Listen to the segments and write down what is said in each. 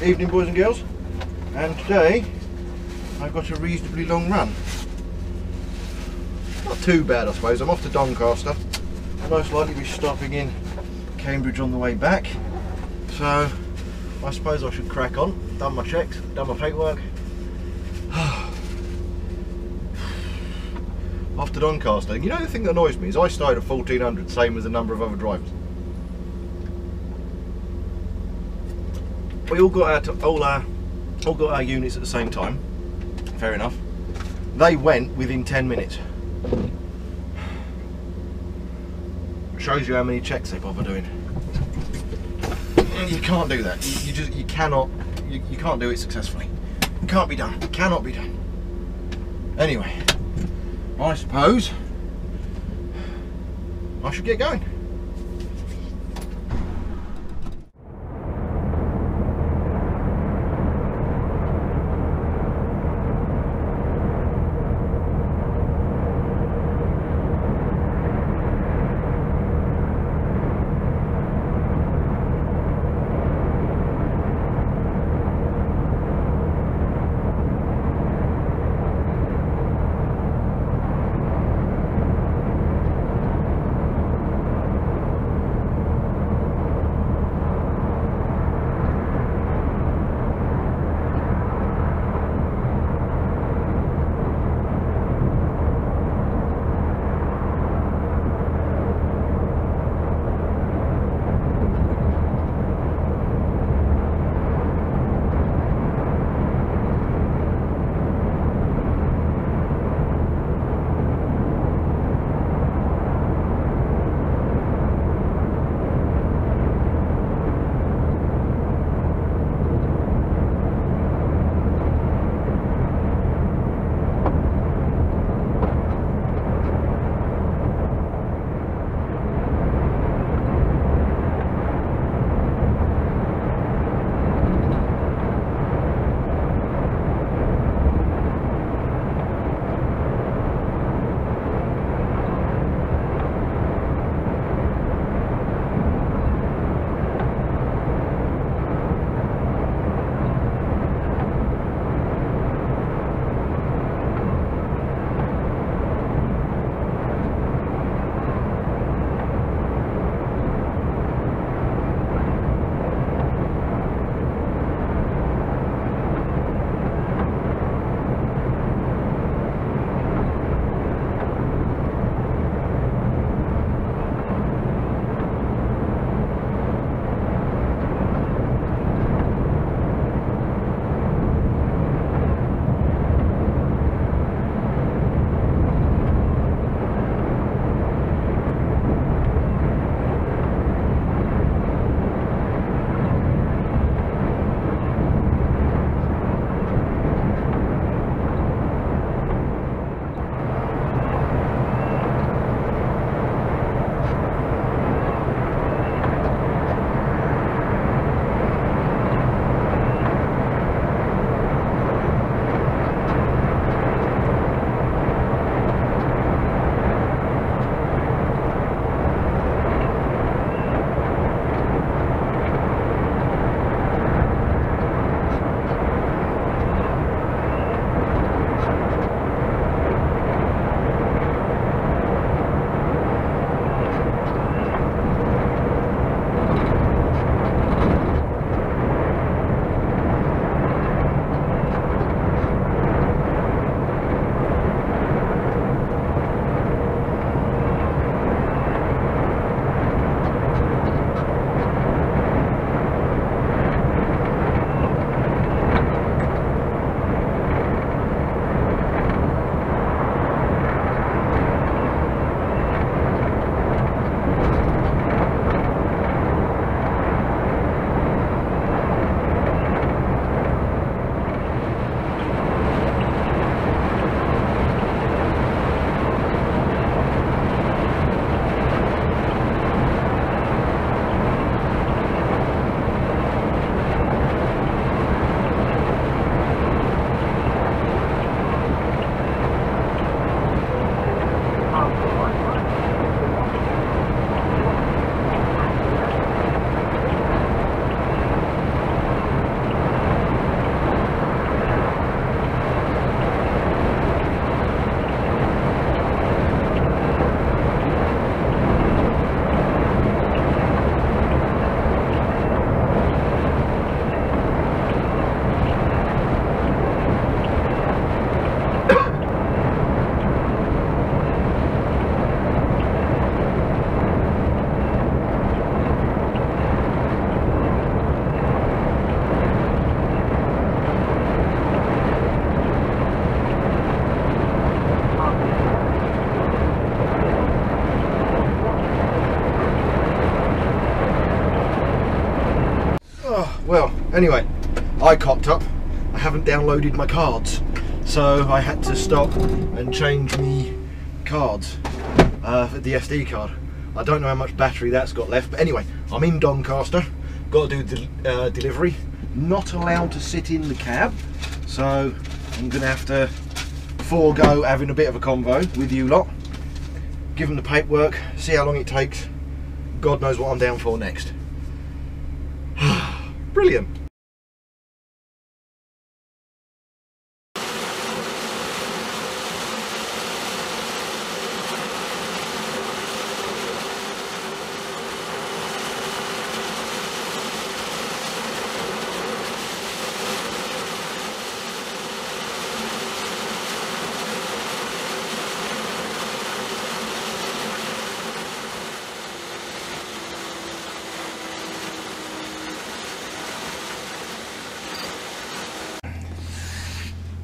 Evening, boys and girls, and today I've got a reasonably long run. Not too bad, I suppose. I'm off to Doncaster. I'll most likely be stopping in Cambridge on the way back, so I suppose I should crack on. Done my checks, done my paperwork. Off to Doncaster. You know, the thing that annoys me is I started at 1400, same as a number of other drivers. We all got our units at the same time. Fair enough. They went within 10 minutes. Shows you how many checks they bother doing. You can't do that. You can't do it successfully. It can't be done. It cannot be done. Anyway, I suppose I should get going. Anyway, I cocked up. I haven't downloaded my cards, so I had to stop and change me cards for the SD card. I don't know how much battery that's got left, but anyway, I'm in Doncaster. Got to do delivery. Not allowed to sit in the cab, so I'm going to have to forego having a bit of a convo with you lot. Give them the paperwork, see how long it takes. God knows what I'm down for next. Brilliant.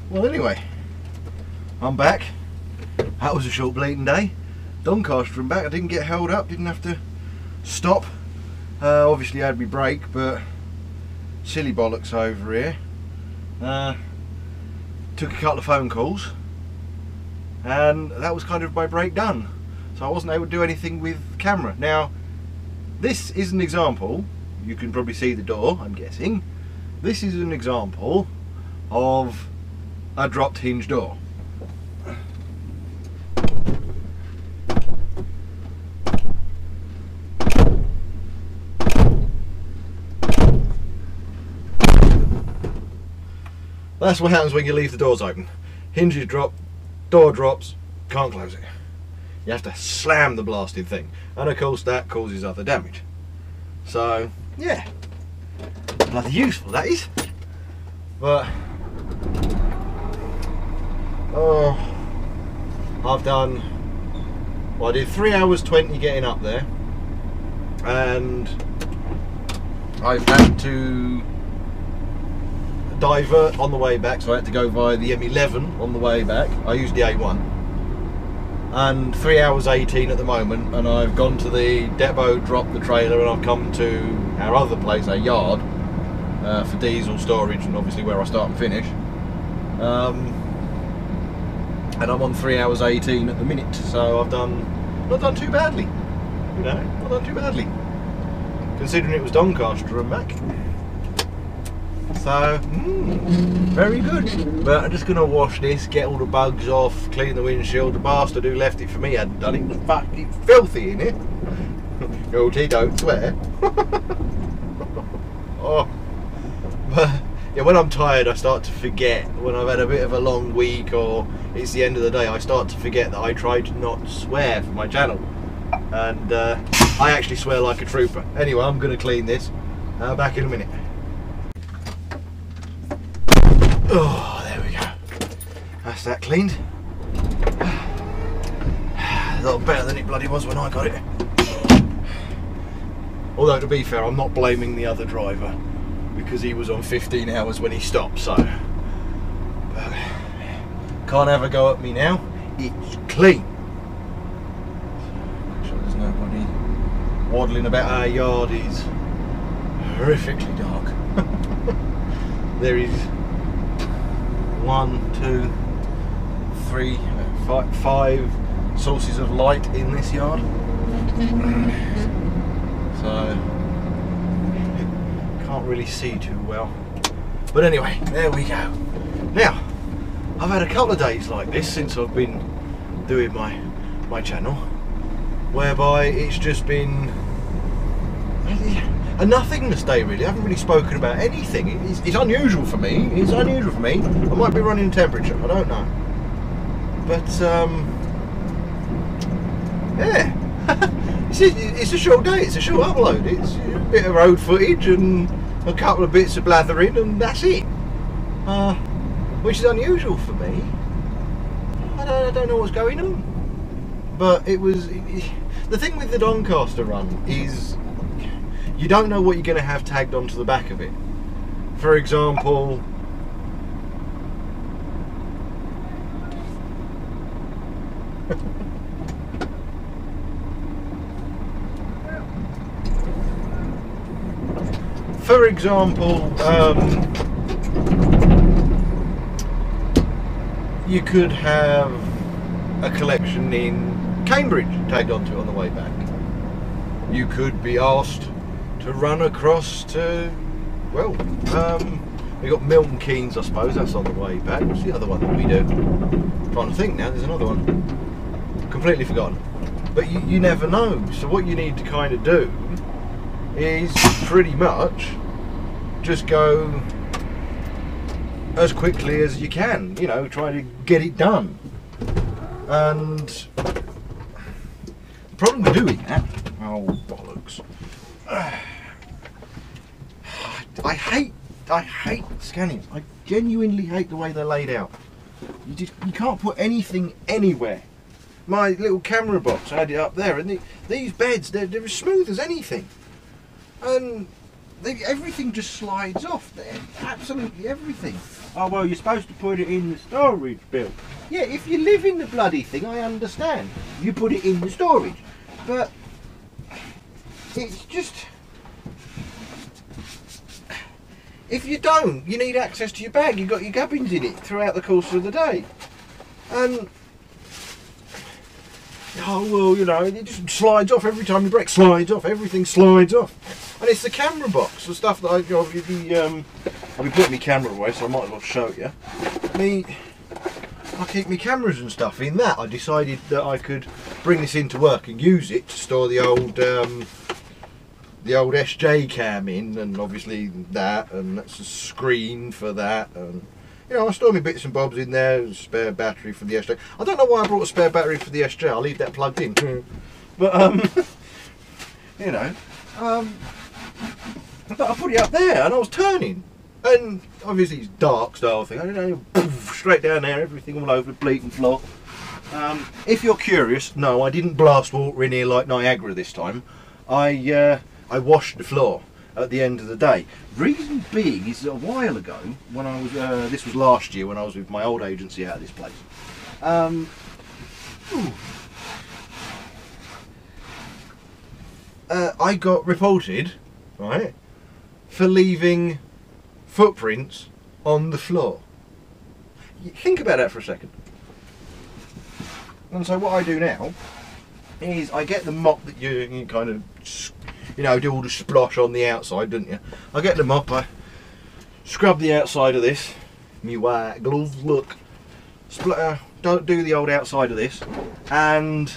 Well, anyway, I'm back. That was a short bleeding day. Doncaster and back. I didn't get held up, didn't have to stop. Obviously I had my brake, but silly bollocks over here. Took a couple of phone calls and that was kind of my break done. So I wasn't able to do anything with camera. Now, this is an example. You can probably see the door, I'm guessing. This is an example of a dropped hinge door. That's what happens when you leave the doors open. Hinges drop, door drops, can't close it. You have to slam the blasted thing, and of course that causes other damage. So yeah, bloody useful that is. But oh, I've done, well, I did 3 hours 20 getting up there, and I've had to divert on the way back, so I had to go via the M11 on the way back. I used the A1, and 3 hours 18 at the moment, and I've gone to the depot, dropped the trailer, and I've come to our other place, our yard, for diesel storage, and obviously where I start and finish. And I'm on 3 hours 18 at the minute, so I've not done too badly, you know, not done too badly, considering it was Doncaster and back. So, very good. But I'm just going to wash this, get all the bugs off, clean the windshield. The bastard who left it for me hadn't done it. It was fucking filthy in it. Guilty, don't swear. Oh. But yeah, when I'm tired I start to forget. When I've had a bit of a long week or it's the end of the day, I start to forget that I try to not swear for my channel. And I actually swear like a trooper. Anyway, I'm going to clean this. Back in a minute. Oh, there we go. That's that cleaned. A lot better than it bloody was when I got it. Although, to be fair, I'm not blaming the other driver, because he was on 15 hours when he stopped, so. But can't have a go at me now. It's clean. Make sure there's nobody waddling about. Our yard is horrifically dark. There is 1, 2, 3, 5 sources of light in this yard. So can't really see too well. But anyway, there we go. Now, I've had a couple of days like this since I've been doing my channel, whereby it's just been a nothingness day really. I haven't really spoken about anything. It's unusual for me. It's unusual for me. I might be running temperature, I don't know. But yeah. It's a short day, it's a short upload. It's a bit of road footage and a couple of bits of blathering, and that's it. Which is unusual for me. I don't know what's going on. But it was the thing with the Doncaster run is you don't know what you're going to have tagged onto the back of it. For example, for example, you could have a collection in Cambridge tagged onto it on the way back. You could be asked to run across to, well, we got Milton Keynes, I suppose, that's on the way back. What's the other one that we do? I'm trying to think now, there's another one. Completely forgotten. But you never know. So what you need to kind of do is pretty much just go as quickly as you can, you know, try to get it done. And the problem with doing that, oh bollocks, I hate scanning. I genuinely hate the way they're laid out. You can't put anything anywhere. My little camera box, I had it up there, and these beds, they're as smooth as anything. And everything just slides off there. Absolutely everything. Oh, well, you're supposed to put it in the storage, Bill. Yeah, if you live in the bloody thing, I understand. You put it in the storage. But it's just... if you don't, you need access to your bag. You've got your gubbins in it throughout the course of the day. And... oh, well, you know, it just slides off every time you brake. Slides off, everything slides off. And it's the camera box, the stuff that I'll be putting my camera away, so I might as well show you. I keep my cameras and stuff in that. I decided that I could bring this into work and use it to store the old SJ cam in, and obviously that, and that's a screen for that, and you know, I store my bits and bobs in there, a spare battery for the SJ. I don't know why I brought a spare battery for the SJ, I'll leave that plugged in. But, you know, but I put it up there and I was turning. And obviously it's dark style thing, I don't know, poof, straight down there, everything all over the bleeding floor. If you're curious, no, I didn't blast water in here like Niagara this time. I washed the floor at the end of the day. Reason being is that a while ago, when I was, this was last year when I was with my old agency out of this place, I got reported, right, for leaving footprints on the floor. Think about that for a second. And so what I do now is I get the mop that you kind of, you know, do all the splosh on the outside, don't you? I get the mop, I scrub the outside of this, me white gloves, look, don't do the old outside of this, and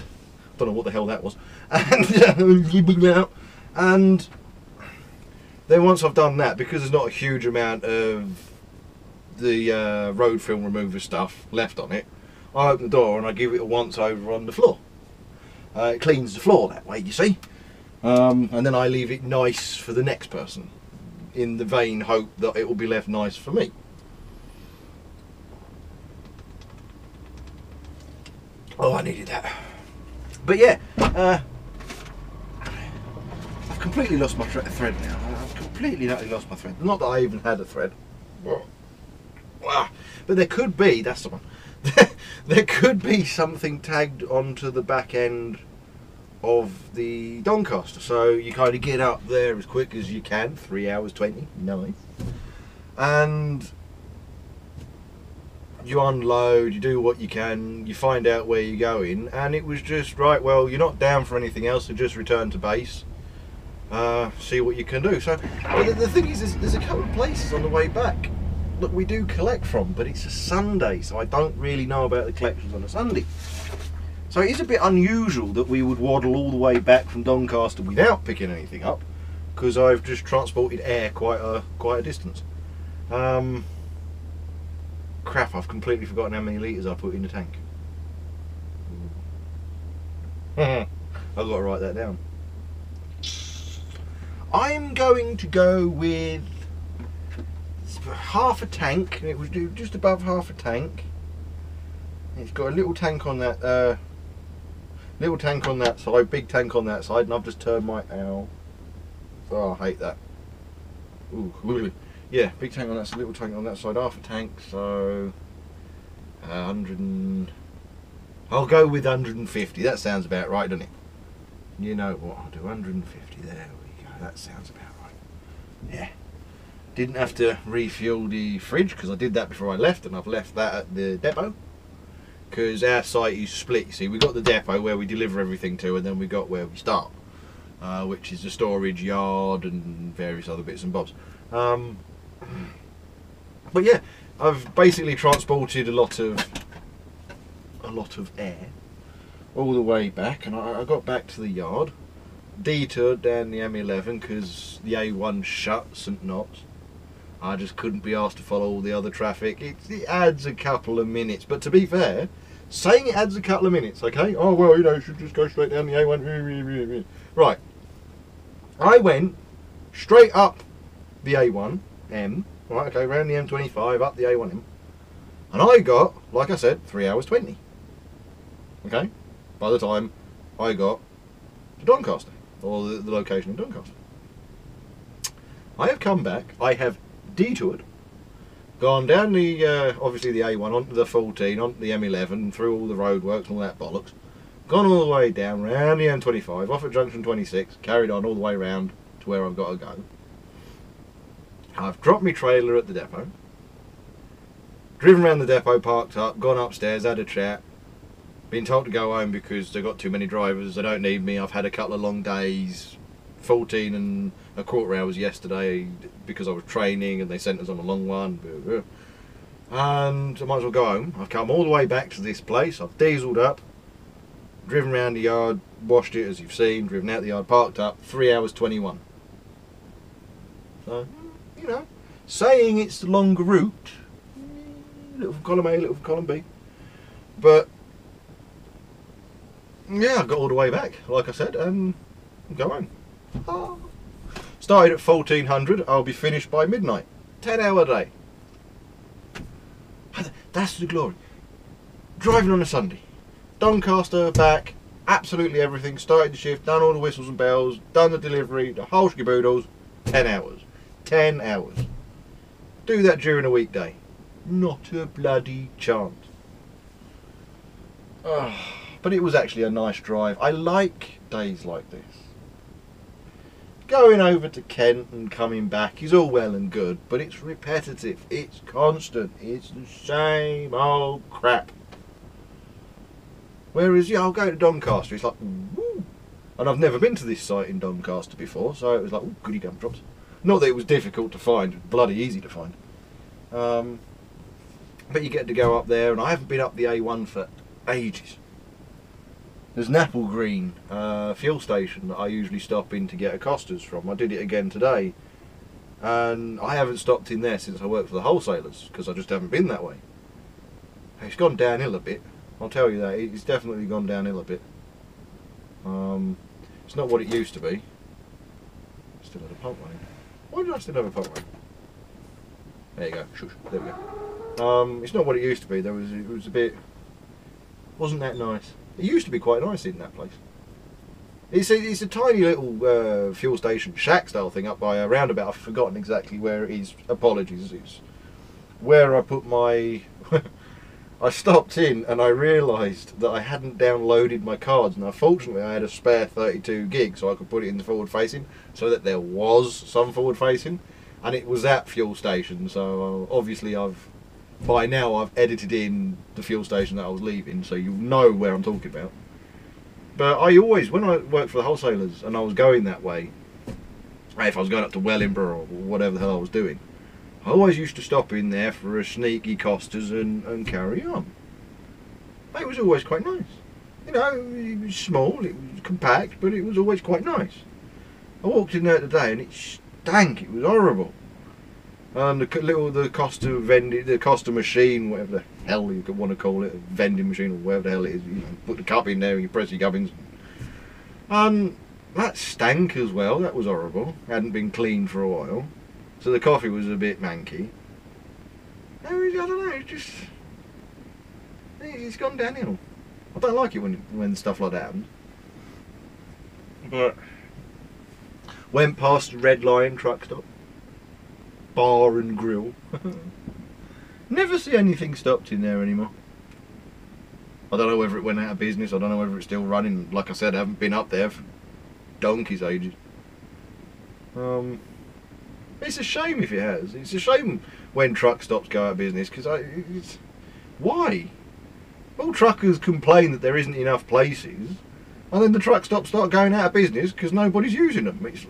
don't know what the hell that was, and then once I've done that, because there's not a huge amount of the road film remover stuff left on it, I open the door and I give it a once over on the floor. It cleans the floor that way, you see. And then I leave it nice for the next person, in the vain hope that it will be left nice for me. Oh, I needed that. But yeah, I've completely lost my thread now. I've completely lost my thread. Not that I even had a thread. But there could be, that's the one. There could be something tagged onto the back end of the Doncaster, so you kind of get up there as quick as you can, 3 hours 20, nice, and you unload, you do what you can, you find out where you're going, and it was just, right, well, you're not down for anything else, so just return to base, see what you can do. So the thing is, there's a couple of places on the way back that we do collect from, but it's a Sunday, so I don't really know about the collections on a Sunday. So it is a bit unusual that we would waddle all the way back from Doncaster without picking anything up, because I've just transported air quite a distance. Crap, I've completely forgotten how many litres I put in the tank. I've got to write that down. I'm going to go with half a tank. It was just above half a tank. It's got a little tank on that side, big tank on that side, and I've just turned my ow. Oh, I hate that. Ooh, yeah, big tank on that side, little tank on that side, half a tank, so 100 and... I'll go with 150. That sounds about right, doesn't it? You know what, I'll do 150. There we go. That sounds about right. Yeah. Didn't have to refuel the fridge because I did that before I left, and I've left that at the depot because our site is split. You see, we got the depot where we deliver everything to, and then we got where we start, which is the storage yard and various other bits and bobs. But yeah, I've basically transported a lot of air all the way back, and I got back to the yard, detoured down the M11 because the A1 shut St Knots. I just couldn't be asked to follow all the other traffic. It adds a couple of minutes, but to be fair, saying it adds a couple of minutes, okay? Oh well, you know, you should just go straight down the A1. Right, I went straight up the A1M. Right, okay, around the M25, up the A1M. And I got, like I said, 3 hours 20. Okay? By the time I got to Doncaster, or the location in Doncaster. I have come back, I have detoured, gone down the, obviously the A1, onto the 14, onto the M11, through all the roadworks and all that bollocks. Gone all the way down, round the M25, off at junction 26, carried on all the way round to where I've got to go. I've dropped my trailer at the depot, driven around the depot, parked up, gone upstairs, had a chat, been told to go home because they've got too many drivers, they don't need me, I've had a couple of long days, 14 and a quarter hours yesterday because I was training and they sent us on a long one, and I might as well go home. I've come all the way back to this place, I've dieselled up, driven around the yard, washed it as you've seen, driven out the yard, parked up, 3 hours 21. So, you know, saying it's the longer route, little from column A, little from column B, but yeah, I got all the way back, like I said, and go home. Started at 1400, I'll be finished by midnight. 10-hour day. That's the glory. Driving on a Sunday. Doncaster, back, absolutely everything, started the shift, done all the whistles and bells, done the delivery, the whole skiboodles, 10 hours. 10 hours. Do that during a weekday. Not a bloody chance. But it was actually a nice drive. I like days like this. Going over to Kent and coming back is all well and good, but it's repetitive, it's constant, it's the same old crap. Whereas, yeah, I'll go to Doncaster, it's like, woo. And I've never been to this site in Doncaster before, so it was like, oh, goody gumdrops. Not that it was difficult to find, it was bloody easy to find. But you get to go up there, and I haven't been up the A1 for ages. There's an Apple Green fuel station that I usually stop in to get Accostas from. I did it again today, and I haven't stopped in there since I worked for the wholesalers because I just haven't been that way. It's gone downhill a bit, I'll tell you that. It's definitely gone downhill a bit. It's not what it used to be. Still had a pump running. Why did I still have a pump running? There you go. Shush. There we go. It's not what it used to be. It was a bit. Wasn't that nice? It used to be quite nice in that place. It's a tiny little fuel station, shack style thing up by a roundabout. I've forgotten exactly where it is. Apologies. It's where I put my. I stopped in and I realised that I hadn't downloaded my cards. Now, fortunately, I had a spare 32 gig, so I could put it in the forward facing, so that there was some forward facing, and it was that fuel station. So obviously, by now I've edited in the fuel station that I was leaving, so you know where I'm talking about. But I always, when I worked for the wholesalers and I was going that way, if I was going up to Wellingborough or whatever the hell I was doing, I always used to stop in there for a sneaky Costas and carry on. It was always quite nice. You know, it was small, it was compact, but it was always quite nice. I walked in there today and it stank, it was horrible. And the Costa machine, whatever the hell you could want to call it, a vending machine or whatever the hell it is, you know, put the cup in there and you press your gubbins. That stank as well, that was horrible. Hadn't been cleaned for a while. So the coffee was a bit manky. I don't know, it's gone downhill. I don't like it when stuff like that happens. But went past Red Lion truck stop. Bar and grill. Never see anything stopped in there anymore. I don't know whether it went out of business, I don't know whether it's still running. Like I said, I haven't been up there for donkey's ages. It's a shame if it has. It's a shame when truck stops go out of business, because why? All truckers complain that there isn't enough places, and then the truck stops start going out of business because nobody's using them. It's,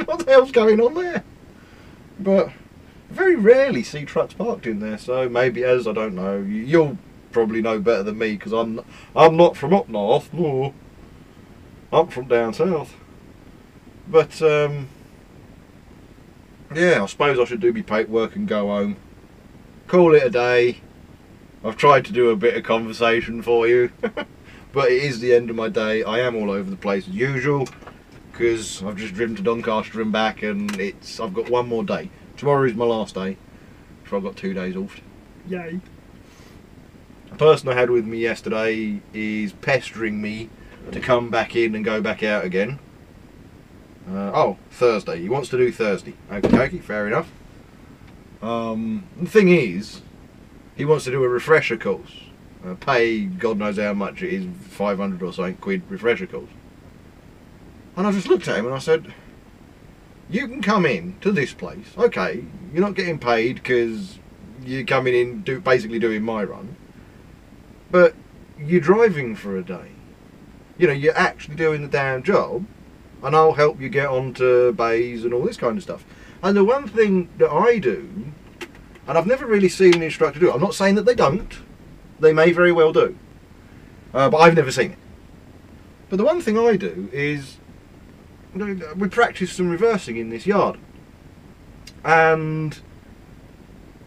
what the hell's going on there? But I very rarely see trucks parked in there, so maybe as I don't know. You'll probably know better than me, because I'm not from up north. No, I'm from down south. But yeah, I suppose I should do my paperwork and go home. Call it a day. I've tried to do a bit of conversation for you, but it is the end of my day. I am all over the place as usual, because I've just driven to Doncaster and back, and I've got one more day. Tomorrow is my last day, so I've got 2 days off. Yay. The person I had with me yesterday is pestering me to come back in and go back out again. Oh, Thursday. He wants to do Thursday. Okay, fair enough. The thing is, he wants to do a refresher course. Pay God knows how much it is, 500 or something quid refresher course. And I just looked at him and I said, you can come in to this place. Okay, you're not getting paid because you're coming in basically doing my run. But you're driving for a day. You know, you're actually doing the damn job, and I'll help you get onto bays and all this kind of stuff. And the one thing that I do, and I've never really seen an instructor do it, I'm not saying that they don't, they may very well do, but I've never seen it. But the one thing I do is, we practice some reversing in this yard, and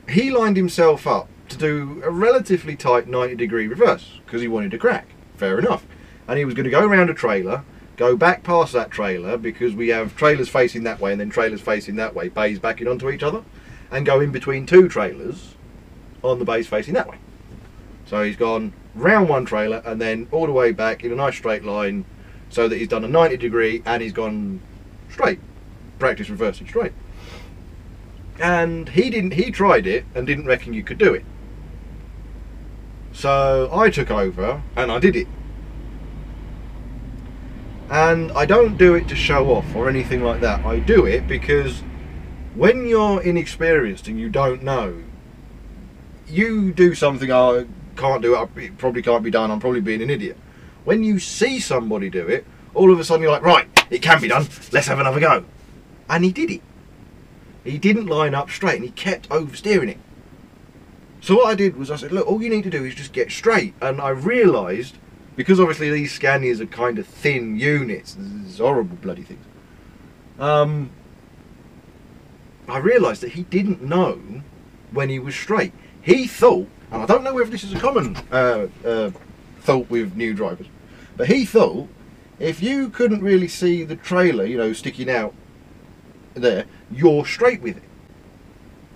he lined himself up to do a relatively tight 90-degree reverse because he wanted to crack. Fair enough. And he was going to go around a trailer, go back past that trailer, because we have trailers facing that way and then trailers facing that way, bays backing onto each other, and go in between two trailers on the bays facing that way. So he's gone round one trailer and then all the way back in a nice straight line, so that he's done a 90-degree and he's gone straight. Practice reversing straight. And he tried it and didn't reckon you could do it. So I took over and I did it. And I don't do it to show off or anything like that. I do it because when you're inexperienced and you don't know, you do something, I can't do it, it probably can't be done, I'm probably being an idiot. When you see somebody do it, all of a sudden you're like, right, it can be done, let's have another go. And he did it. He didn't line up straight and he kept oversteering it. So what I did was I said, look, all you need to do is just get straight. And I realised, because obviously these Scanias are kind of thin units, these horrible bloody things, I realised that he didn't know when he was straight. He thought, and I don't know whether this is a common thought with new drivers, but he thought if you couldn't really see the trailer, you know, sticking out there, you're straight with it.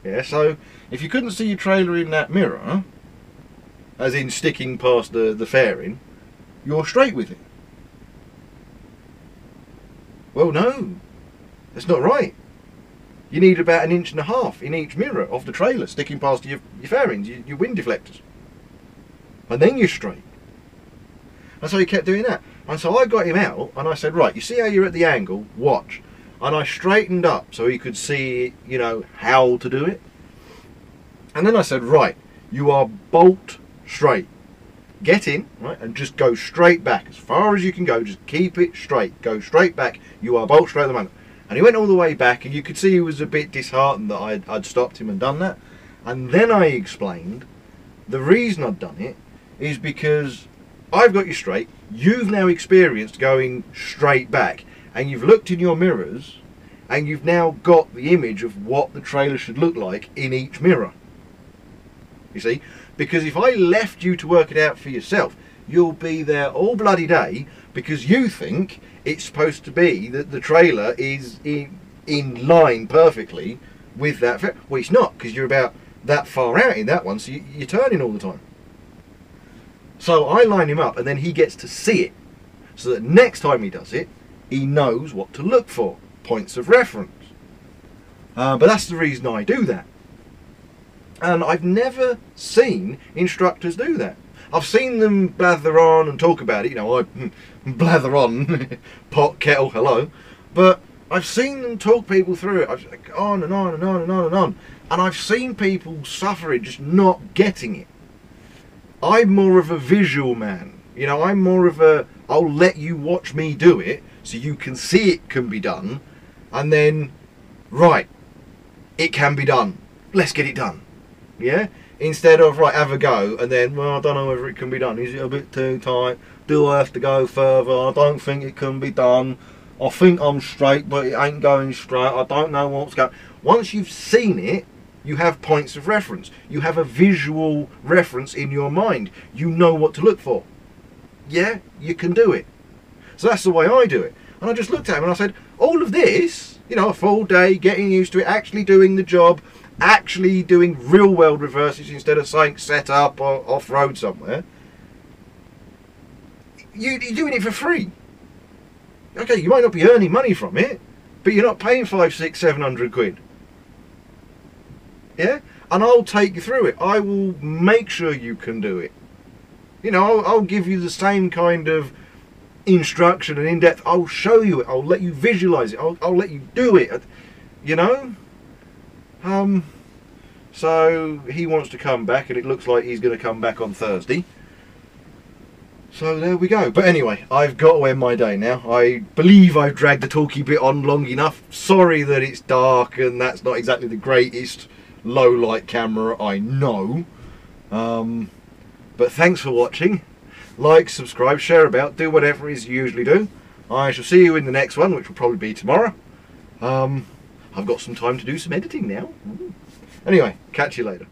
Yeah, so if you couldn't see your trailer in that mirror, as in sticking past the fairing, you're straight with it. Well, no, that's not right. You need about 1.5 inches in each mirror of the trailer sticking past your fairings, your wind deflectors. And then you're straight. And so he kept doing that. And so I got him out and I said, right, you see how you're at the angle? Watch. And I straightened up so he could see, you know, how to do it. And then I said, right, you are bolt straight. Get in, right, and just go straight back. As far as you can go, just keep it straight. Go straight back. You are bolt straight at the moment. And he went all the way back, and you could see he was a bit disheartened that I'd stopped him and done that. And then I explained the reason I'd done it is because I've got you straight. You've now experienced going straight back, and you've looked in your mirrors, and you've now got the image of what the trailer should look like in each mirror. You see? Because if I left you to work it out for yourself, you'll be there all bloody day because you think it's supposed to be that the trailer is in line perfectly with that. Well, it's not, because you're about that far out in that one, so you're turning all the time. So I line him up and then he gets to see it, so that next time he does it, he knows what to look for, points of reference. But that's the reason I do that. And I've never seen instructors do that. I've seen them blather on and talk about it, you know, I blather on, pot, kettle, hello, but I've seen them talk people through it. I've like, on and on and on and on and on. And I've seen people suffering just not getting it. I'm more of a visual man. You know, I'm more of a, I'll let you watch me do it so you can see it can be done. And then, right, it can be done. Let's get it done. Yeah? Instead of, right, have a go, and then, well, I don't know whether it can be done. Is it a bit too tight? Do I have to go further? I don't think it can be done. I think I'm straight, but it ain't going straight. I don't know what's going. Once you've seen it, you have points of reference. You have a visual reference in your mind. You know what to look for. Yeah, you can do it. So that's the way I do it. And I just looked at him and I said, all of this, you know, a full day, getting used to it, actually doing the job, actually doing real world reverses instead of saying set up or off-road somewhere, you're doing it for free. Okay, you might not be earning money from it, but you're not paying 500, 600, 700 quid. Yeah? And I'll take you through it. I will make sure you can do it. You know, I'll give you the same kind of instruction and in-depth. I'll show you it. I'll let you visualize it. I'll let you do it. You know? So he wants to come back, and it looks like he's going to come back on Thursday. So there we go. But anyway, I've got to end my day now. I believe I've dragged the talky bit on long enough. Sorry that it's dark and that's not exactly the greatest low light camera, I know. But thanks for watching. Like, subscribe, share about, do whatever it is you usually do. I shall see you in the next one, which will probably be tomorrow. I've got some time to do some editing now. Anyway, catch you later.